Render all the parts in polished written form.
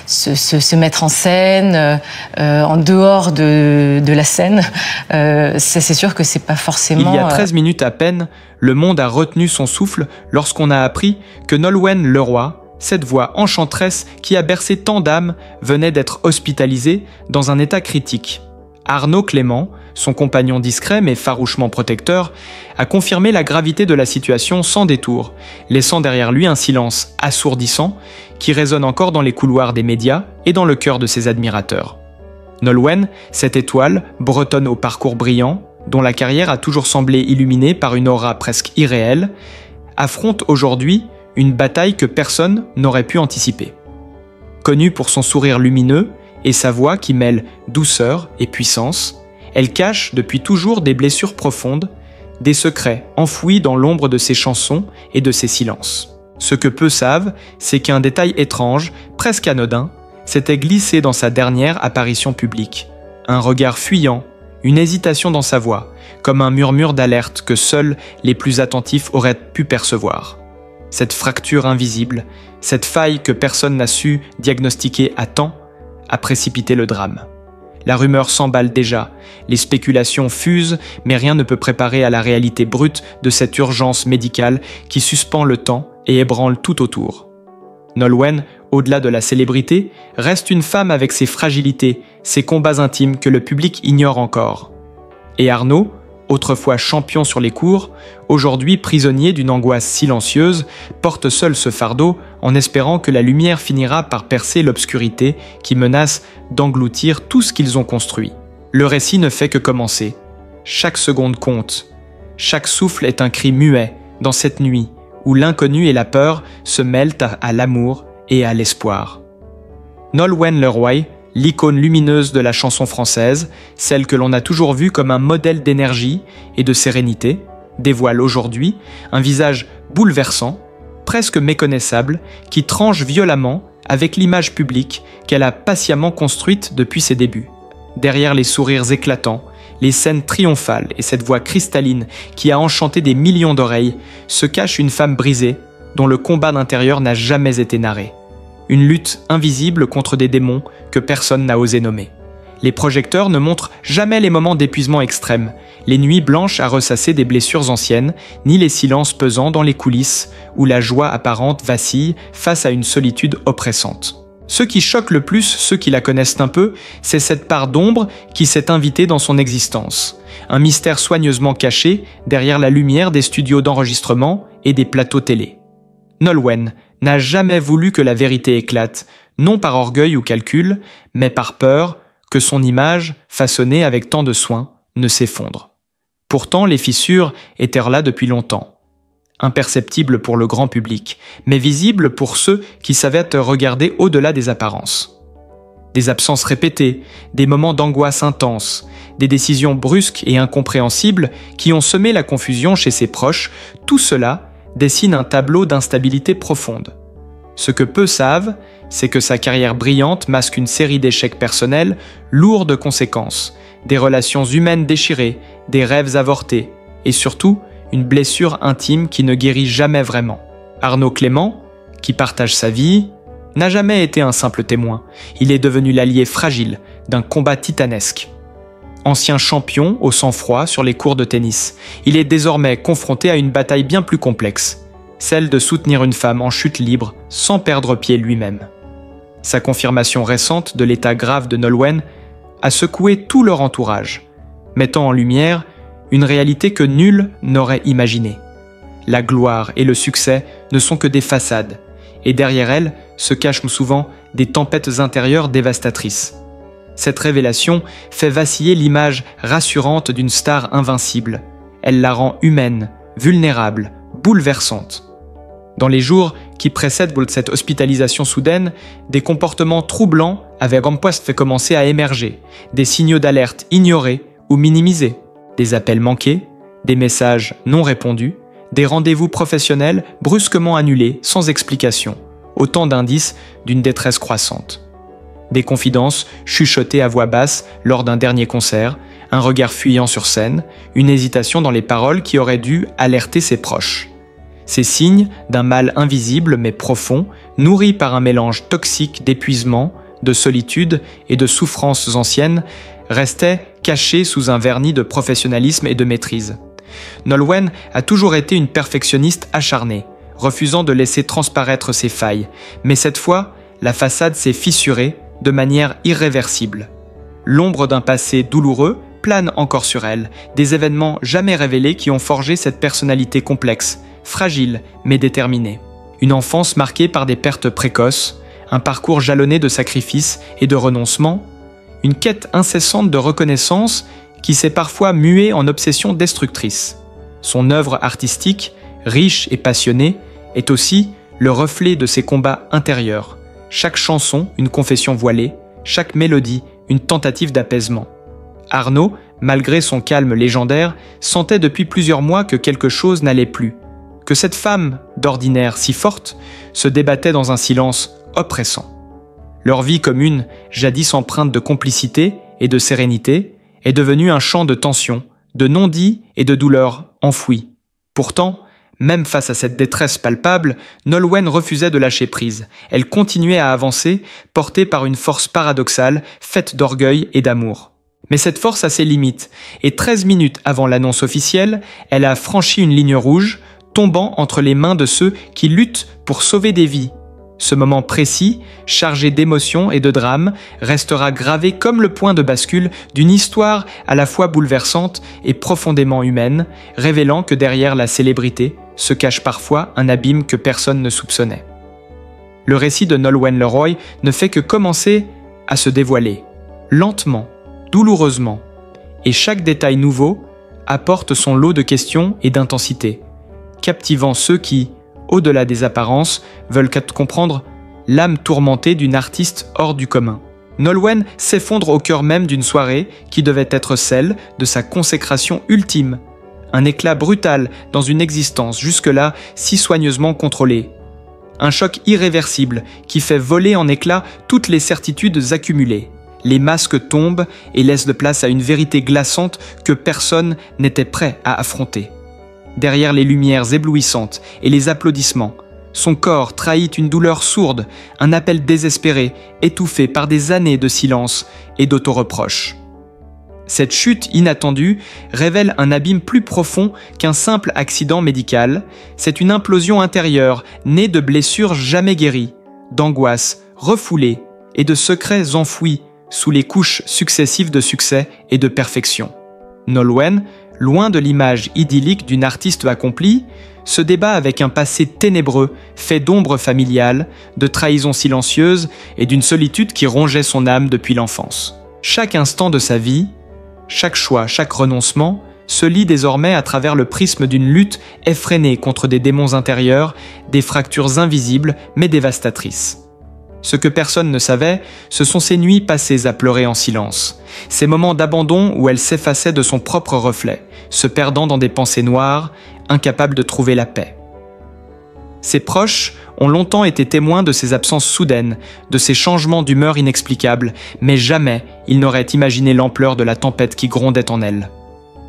se mettre en scène, en dehors de la scène, c'est sûr que c'est pas forcément... Il y a 13 minutes à peine, le monde a retenu son souffle lorsqu'on a appris que Nolwenn Leroy, cette voix enchanteresse qui a bercé tant d'âmes, venait d'être hospitalisée dans un état critique. Arnaud Clément, son compagnon discret mais farouchement protecteur, a confirmé la gravité de la situation sans détour, laissant derrière lui un silence assourdissant qui résonne encore dans les couloirs des médias et dans le cœur de ses admirateurs. Nolwenn, cette étoile, bretonne au parcours brillant, dont la carrière a toujours semblé illuminée par une aura presque irréelle, affronte aujourd'hui une bataille que personne n'aurait pu anticiper. Connue pour son sourire lumineux et sa voix qui mêle douceur et puissance, elle cache depuis toujours des blessures profondes, des secrets enfouis dans l'ombre de ses chansons et de ses silences. Ce que peu savent, c'est qu'un détail étrange, presque anodin, s'était glissé dans sa dernière apparition publique. Un regard fuyant, une hésitation dans sa voix, comme un murmure d'alerte que seuls les plus attentifs auraient pu percevoir. Cette fracture invisible, cette faille que personne n'a su diagnostiquer à temps, a précipité le drame. La rumeur s'emballe déjà, les spéculations fusent, mais rien ne peut préparer à la réalité brute de cette urgence médicale qui suspend le temps et ébranle tout autour. Nolwenn, au-delà de la célébrité, reste une femme avec ses fragilités, ses combats intimes que le public ignore encore. Et Arnaud, autrefois champion sur les cours, aujourd'hui prisonnier d'une angoisse silencieuse, porte seul ce fardeau en espérant que la lumière finira par percer l'obscurité qui menace d'engloutir tout ce qu'ils ont construit. Le récit ne fait que commencer. Chaque seconde compte. Chaque souffle est un cri muet dans cette nuit où l'inconnu et la peur se mêlent à l'amour et à l'espoir. Nolwenn Leroy, l'icône lumineuse de la chanson française, celle que l'on a toujours vue comme un modèle d'énergie et de sérénité, dévoile aujourd'hui un visage bouleversant, presque méconnaissable, qui tranche violemment avec l'image publique qu'elle a patiemment construite depuis ses débuts. Derrière les sourires éclatants, les scènes triomphales et cette voix cristalline qui a enchanté des millions d'oreilles, se cache une femme brisée dont le combat d'intérieur n'a jamais été narré. Une lutte invisible contre des démons que personne n'a osé nommer. Les projecteurs ne montrent jamais les moments d'épuisement extrême, les nuits blanches à ressasser des blessures anciennes, ni les silences pesants dans les coulisses où la joie apparente vacille face à une solitude oppressante. Ce qui choque le plus ceux qui la connaissent un peu, c'est cette part d'ombre qui s'est invitée dans son existence. Un mystère soigneusement caché derrière la lumière des studios d'enregistrement et des plateaux télé. Nolwenn n'a jamais voulu que la vérité éclate, non par orgueil ou calcul, mais par peur que son image, façonnée avec tant de soin, ne s'effondre. Pourtant, les fissures étaient là depuis longtemps. Imperceptibles pour le grand public, mais visibles pour ceux qui savaient regarder au-delà des apparences. Des absences répétées, des moments d'angoisse intense, des décisions brusques et incompréhensibles qui ont semé la confusion chez ses proches, tout cela dessine un tableau d'instabilité profonde. Ce que peu savent, c'est que sa carrière brillante masque une série d'échecs personnels lourds de conséquences, des relations humaines déchirées, des rêves avortés, et surtout, une blessure intime qui ne guérit jamais vraiment. Arnaud Clément, qui partage sa vie, n'a jamais été un simple témoin. Il est devenu l'allié fragile d'un combat titanesque. Ancien champion au sang-froid sur les cours de tennis, il est désormais confronté à une bataille bien plus complexe, celle de soutenir une femme en chute libre sans perdre pied lui-même. Sa confirmation récente de l'état grave de Nolwenn a secoué tout leur entourage, mettant en lumière une réalité que nul n'aurait imaginée. La gloire et le succès ne sont que des façades, et derrière elles se cachent souvent des tempêtes intérieures dévastatrices. Cette révélation fait vaciller l'image rassurante d'une star invincible. Elle la rend humaine, vulnérable, bouleversante. Dans les jours qui précèdent cette hospitalisation soudaine, des comportements troublants avaient fait commencer à émerger, des signaux d'alerte ignorés ou minimisés. Des appels manqués, des messages non répondus, des rendez-vous professionnels brusquement annulés sans explication, autant d'indices d'une détresse croissante. Des confidences chuchotées à voix basse lors d'un dernier concert, un regard fuyant sur scène, une hésitation dans les paroles qui auraient dû alerter ses proches. Ces signes d'un mal invisible mais profond, nourri par un mélange toxique d'épuisement, de solitude et de souffrances anciennes, restaient cachés sous un vernis de professionnalisme et de maîtrise. Nolwenn a toujours été une perfectionniste acharnée, refusant de laisser transparaître ses failles, mais cette fois, la façade s'est fissurée de manière irréversible. L'ombre d'un passé douloureux plane encore sur elle, des événements jamais révélés qui ont forgé cette personnalité complexe, fragile mais déterminée. Une enfance marquée par des pertes précoces, un parcours jalonné de sacrifices et de renoncements, une quête incessante de reconnaissance qui s'est parfois muée en obsession destructrice. Son œuvre artistique, riche et passionnée, est aussi le reflet de ses combats intérieurs. Chaque chanson, une confession voilée, chaque mélodie, une tentative d'apaisement. Arnaud, malgré son calme légendaire, sentait depuis plusieurs mois que quelque chose n'allait plus, que cette femme, d'ordinaire si forte, se débattait dans un silence oppressant. Leur vie commune, jadis empreinte de complicité et de sérénité, est devenue un champ de tension, de non-dits et de douleurs enfouies. Pourtant, même face à cette détresse palpable, Nolwenn refusait de lâcher prise. Elle continuait à avancer, portée par une force paradoxale, faite d'orgueil et d'amour. Mais cette force a ses limites, et 13 minutes avant l'annonce officielle, elle a franchi une ligne rouge, tombant entre les mains de ceux qui luttent pour sauver des vies. Ce moment précis, chargé d'émotions et de drame, restera gravé comme le point de bascule d'une histoire à la fois bouleversante et profondément humaine, révélant que derrière la célébrité se cache parfois un abîme que personne ne soupçonnait. Le récit de Nolwenn Leroy ne fait que commencer à se dévoiler, lentement, douloureusement, et chaque détail nouveau apporte son lot de questions et d'intensité, captivant ceux qui, au-delà des apparences, veulent comprendre l'âme tourmentée d'une artiste hors du commun. Nolwenn s'effondre au cœur même d'une soirée qui devait être celle de sa consécration ultime. Un éclat brutal dans une existence jusque-là si soigneusement contrôlée. Un choc irréversible qui fait voler en éclats toutes les certitudes accumulées. Les masques tombent et laissent de place à une vérité glaçante que personne n'était prêt à affronter. Derrière les lumières éblouissantes et les applaudissements, son corps trahit une douleur sourde, un appel désespéré, étouffé par des années de silence et d'autoreproche. Cette chute inattendue révèle un abîme plus profond qu'un simple accident médical. C'est une implosion intérieure, née de blessures jamais guéries, d'angoisses refoulées et de secrets enfouis sous les couches successives de succès et de perfection. Nolwenn, loin de l'image idyllique d'une artiste accomplie, se débat avec un passé ténébreux, fait d'ombres familiales, de trahisons silencieuses et d'une solitude qui rongeait son âme depuis l'enfance. Chaque instant de sa vie, chaque choix, chaque renoncement, se lit désormais à travers le prisme d'une lutte effrénée contre des démons intérieurs, des fractures invisibles mais dévastatrices. Ce que personne ne savait, ce sont ces nuits passées à pleurer en silence, ces moments d'abandon où elle s'effaçait de son propre reflet, se perdant dans des pensées noires, incapable de trouver la paix. Ses proches ont longtemps été témoins de ses absences soudaines, de ses changements d'humeur inexplicables, mais jamais ils n'auraient imaginé l'ampleur de la tempête qui grondait en elle.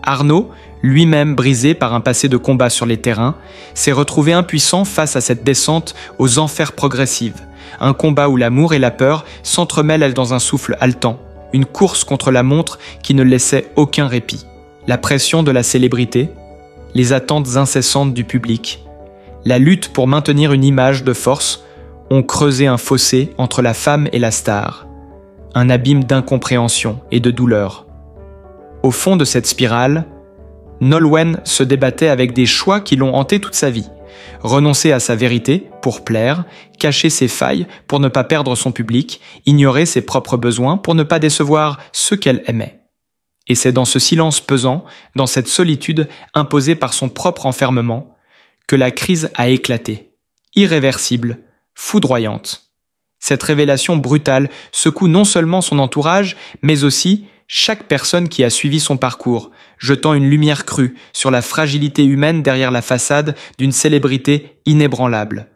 Arnaud, lui-même brisé par un passé de combat sur les terrains, s'est retrouvé impuissant face à cette descente aux enfers progressives, un combat où l'amour et la peur s'entremêlent dans un souffle haletant, une course contre la montre qui ne laissait aucun répit. La pression de la célébrité, les attentes incessantes du public, la lutte pour maintenir une image de force ont creusé un fossé entre la femme et la star, un abîme d'incompréhension et de douleur. Au fond de cette spirale, Nolwenn se débattait avec des choix qui l'ont hanté toute sa vie. Renoncer à sa vérité pour plaire, cacher ses failles pour ne pas perdre son public, ignorer ses propres besoins pour ne pas décevoir ceux qu'elle aimait. Et c'est dans ce silence pesant, dans cette solitude imposée par son propre enfermement, que la crise a éclaté, irréversible, foudroyante. Cette révélation brutale secoue non seulement son entourage, mais aussi chaque personne qui a suivi son parcours, jetant une lumière crue sur la fragilité humaine derrière la façade d'une célébrité inébranlable.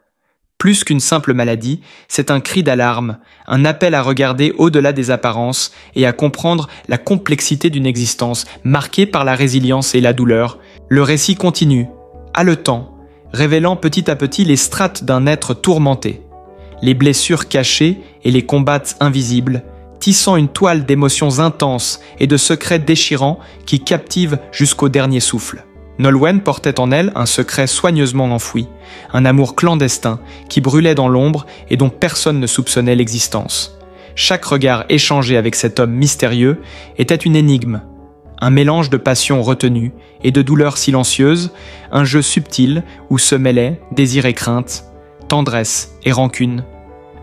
Plus qu'une simple maladie, c'est un cri d'alarme, un appel à regarder au-delà des apparences et à comprendre la complexité d'une existence marquée par la résilience et la douleur. Le récit continue, haletant, révélant petit à petit les strates d'un être tourmenté, les blessures cachées et les combats invisibles, tissant une toile d'émotions intenses et de secrets déchirants qui captivent jusqu'au dernier souffle. Nolwenn portait en elle un secret soigneusement enfoui, un amour clandestin qui brûlait dans l'ombre et dont personne ne soupçonnait l'existence. Chaque regard échangé avec cet homme mystérieux était une énigme, un mélange de passion retenue et de douleur silencieuse, un jeu subtil où se mêlaient désir et crainte, tendresse et rancune,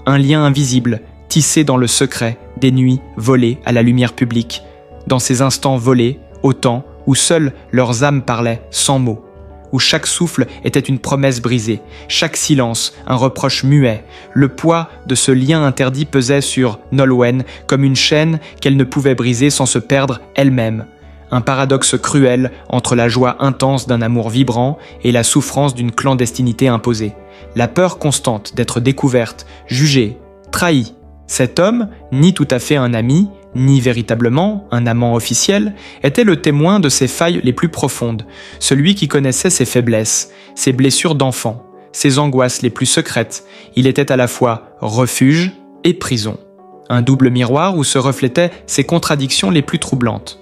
un lien invisible tissé dans le secret des nuits volées à la lumière publique, dans ces instants volés au temps où seules leurs âmes parlaient sans mots, où chaque souffle était une promesse brisée, chaque silence un reproche muet. Le poids de ce lien interdit pesait sur Nolwenn comme une chaîne qu'elle ne pouvait briser sans se perdre elle-même. Un paradoxe cruel entre la joie intense d'un amour vibrant et la souffrance d'une clandestinité imposée. La peur constante d'être découverte, jugée, trahie. Cet homme, ni tout à fait un ami, ni véritablement un amant officiel, était le témoin de ses failles les plus profondes, celui qui connaissait ses faiblesses, ses blessures d'enfant, ses angoisses les plus secrètes. Il était à la fois refuge et prison, un double miroir où se reflétaient ses contradictions les plus troublantes.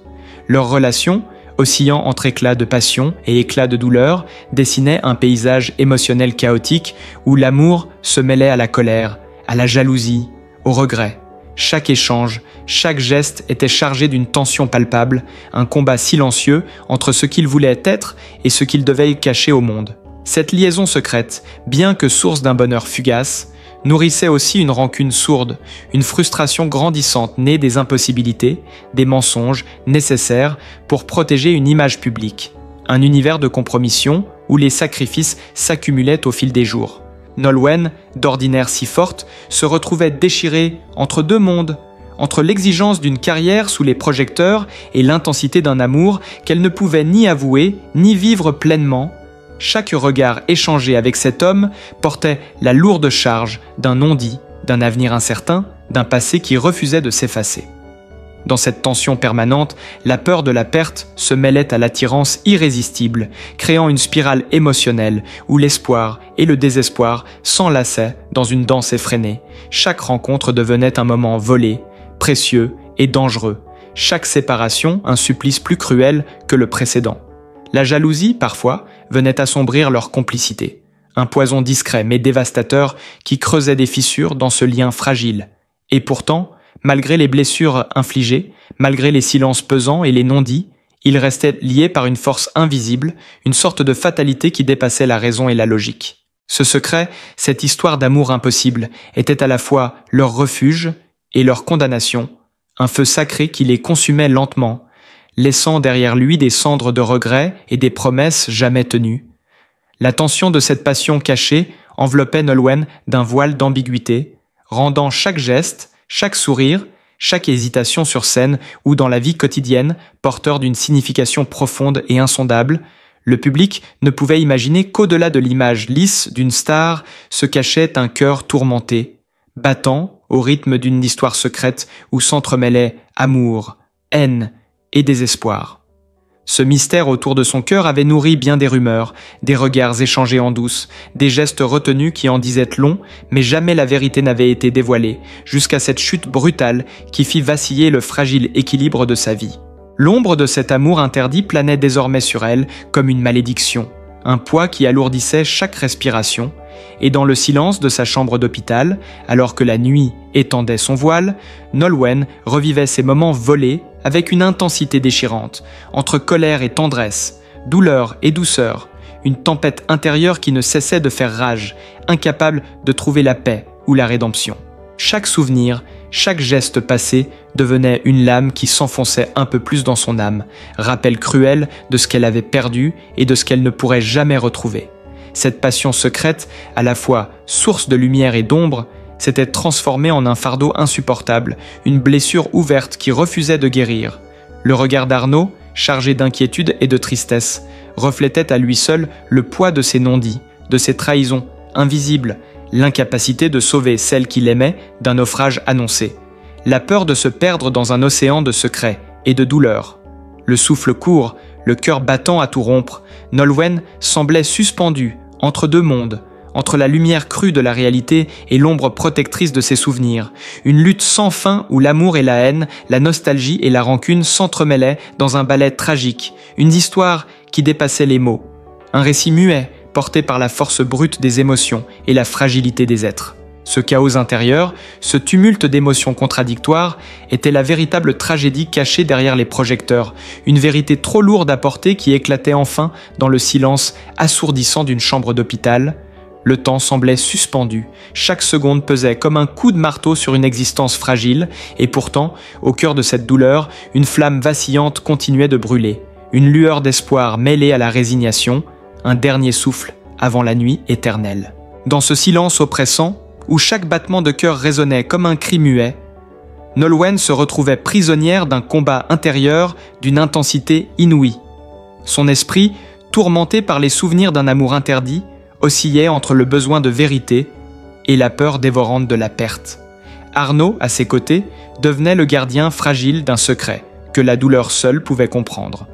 Leur relation, oscillant entre éclats de passion et éclats de douleur, dessinait un paysage émotionnel chaotique où l'amour se mêlait à la colère, à la jalousie, au regret. Chaque échange, chaque geste était chargé d'une tension palpable, un combat silencieux entre ce qu'il voulait être et ce qu'il devait cacher au monde. Cette liaison secrète, bien que source d'un bonheur fugace, nourrissait aussi une rancune sourde, une frustration grandissante née des impossibilités, des mensonges nécessaires pour protéger une image publique, un univers de compromission où les sacrifices s'accumulaient au fil des jours. Nolwenn, d'ordinaire si forte, se retrouvait déchirée entre deux mondes, entre l'exigence d'une carrière sous les projecteurs et l'intensité d'un amour qu'elle ne pouvait ni avouer ni vivre pleinement. Chaque regard échangé avec cet homme portait la lourde charge d'un non-dit, d'un avenir incertain, d'un passé qui refusait de s'effacer. Dans cette tension permanente, la peur de la perte se mêlait à l'attirance irrésistible, créant une spirale émotionnelle où l'espoir et le désespoir s'enlaçaient dans une danse effrénée. Chaque rencontre devenait un moment volé, précieux et dangereux. Chaque séparation un supplice plus cruel que le précédent. La jalousie, parfois, venait assombrir leur complicité. Un poison discret mais dévastateur qui creusait des fissures dans ce lien fragile. Et pourtant, malgré les blessures infligées, malgré les silences pesants et les non-dits, ils restaient liés par une force invisible, une sorte de fatalité qui dépassait la raison et la logique. Ce secret, cette histoire d'amour impossible, était à la fois leur refuge et leur condamnation, un feu sacré qui les consumait lentement, laissant derrière lui des cendres de regrets et des promesses jamais tenues. La tension de cette passion cachée enveloppait Nolwenn d'un voile d'ambiguïté, rendant chaque geste, chaque sourire, chaque hésitation sur scène ou dans la vie quotidienne porteur d'une signification profonde et insondable. Le public ne pouvait imaginer qu'au-delà de l'image lisse d'une star se cachait un cœur tourmenté, battant au rythme d'une histoire secrète où s'entremêlaient amour, haine et désespoir. Ce mystère autour de son cœur avait nourri bien des rumeurs, des regards échangés en douce, des gestes retenus qui en disaient long, mais jamais la vérité n'avait été dévoilée, jusqu'à cette chute brutale qui fit vaciller le fragile équilibre de sa vie. L'ombre de cet amour interdit planait désormais sur elle comme une malédiction, un poids qui alourdissait chaque respiration, et dans le silence de sa chambre d'hôpital, alors que la nuit étendait son voile, Nolwenn revivait ces moments volés avec une intensité déchirante, entre colère et tendresse, douleur et douceur, une tempête intérieure qui ne cessait de faire rage, incapable de trouver la paix ou la rédemption. Chaque souvenir, chaque geste passé devenait une lame qui s'enfonçait un peu plus dans son âme, rappel cruel de ce qu'elle avait perdu et de ce qu'elle ne pourrait jamais retrouver. Cette passion secrète, à la fois source de lumière et d'ombre, s'était transformée en un fardeau insupportable, une blessure ouverte qui refusait de guérir. Le regard d'Arnaud, chargé d'inquiétude et de tristesse, reflétait à lui seul le poids de ses non-dits, de ses trahisons invisibles, l'incapacité de sauver celle qu'il aimait d'un naufrage annoncé, la peur de se perdre dans un océan de secrets et de douleurs. Le souffle court, le cœur battant à tout rompre, Nolwenn semblait suspendue entre deux mondes, entre la lumière crue de la réalité et l'ombre protectrice de ses souvenirs. Une lutte sans fin où l'amour et la haine, la nostalgie et la rancune s'entremêlaient dans un ballet tragique, une histoire qui dépassait les mots. Un récit muet, porté par la force brute des émotions et la fragilité des êtres. Ce chaos intérieur, ce tumulte d'émotions contradictoires, était la véritable tragédie cachée derrière les projecteurs, une vérité trop lourde à porter qui éclatait enfin dans le silence assourdissant d'une chambre d'hôpital. Le temps semblait suspendu, chaque seconde pesait comme un coup de marteau sur une existence fragile, et pourtant, au cœur de cette douleur, une flamme vacillante continuait de brûler, une lueur d'espoir mêlée à la résignation, un dernier souffle avant la nuit éternelle. Dans ce silence oppressant, où chaque battement de cœur résonnait comme un cri muet, Nolwenn se retrouvait prisonnière d'un combat intérieur d'une intensité inouïe. Son esprit, tourmenté par les souvenirs d'un amour interdit, oscillait entre le besoin de vérité et la peur dévorante de la perte. Arnaud, à ses côtés, devenait le gardien fragile d'un secret que la douleur seule pouvait comprendre.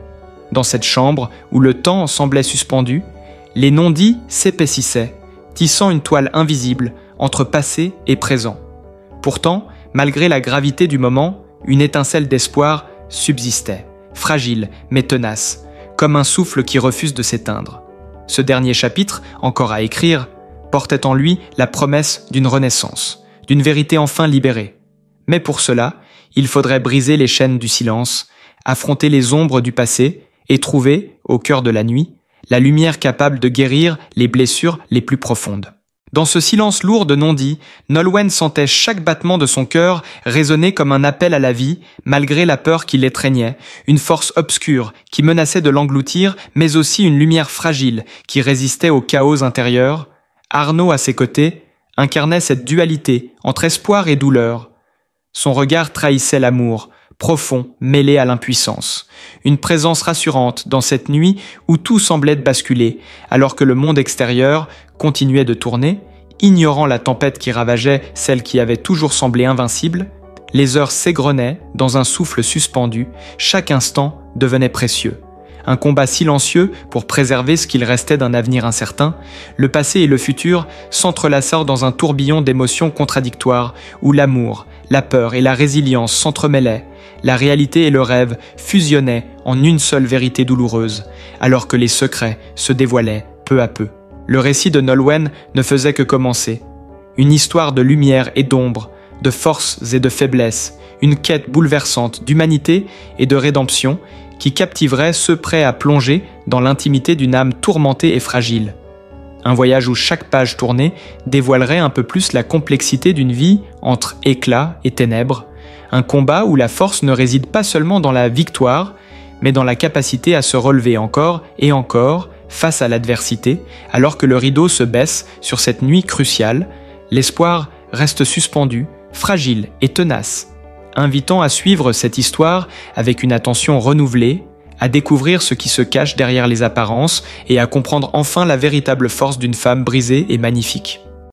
Dans cette chambre où le temps semblait suspendu, les non-dits s'épaississaient, tissant une toile invisible entre passé et présent. Pourtant, malgré la gravité du moment, une étincelle d'espoir subsistait, fragile mais tenace, comme un souffle qui refuse de s'éteindre. Ce dernier chapitre, encore à écrire, portait en lui la promesse d'une renaissance, d'une vérité enfin libérée. Mais pour cela, il faudrait briser les chaînes du silence, affronter les ombres du passé et trouver, au cœur de la nuit, la lumière capable de guérir les blessures les plus profondes. Dans ce silence lourd de non-dit, Nolwenn sentait chaque battement de son cœur résonner comme un appel à la vie, malgré la peur qui l'étreignait, une force obscure qui menaçait de l'engloutir, mais aussi une lumière fragile qui résistait au chaos intérieur. Arnaud, à ses côtés, incarnait cette dualité entre espoir et douleur. Son regard trahissait l'amour, profond, mêlé à l'impuissance. Une présence rassurante dans cette nuit où tout semblait basculer, alors que le monde extérieur continuait de tourner, ignorant la tempête qui ravageait celle qui avait toujours semblé invincible. Les heures s'égrenaient dans un souffle suspendu, chaque instant devenait précieux. Un combat silencieux pour préserver ce qu'il restait d'un avenir incertain, le passé et le futur s'entrelaçant dans un tourbillon d'émotions contradictoires où l'amour, la peur et la résilience s'entremêlaient, la réalité et le rêve fusionnaient en une seule vérité douloureuse, alors que les secrets se dévoilaient peu à peu. Le récit de Nolwenn ne faisait que commencer. Une histoire de lumière et d'ombre, de forces et de faiblesses, une quête bouleversante d'humanité et de rédemption qui captiverait ceux prêts à plonger dans l'intimité d'une âme tourmentée et fragile. Un voyage où chaque page tournée dévoilerait un peu plus la complexité d'une vie entre éclat et ténèbres, un combat où la force ne réside pas seulement dans la victoire, mais dans la capacité à se relever encore et encore face à l'adversité, alors que le rideau se baisse sur cette nuit cruciale, l'espoir reste suspendu, fragile et tenace, invitant à suivre cette histoire avec une attention renouvelée, à découvrir ce qui se cache derrière les apparences et à comprendre enfin la véritable force d'une femme brisée et magnifique.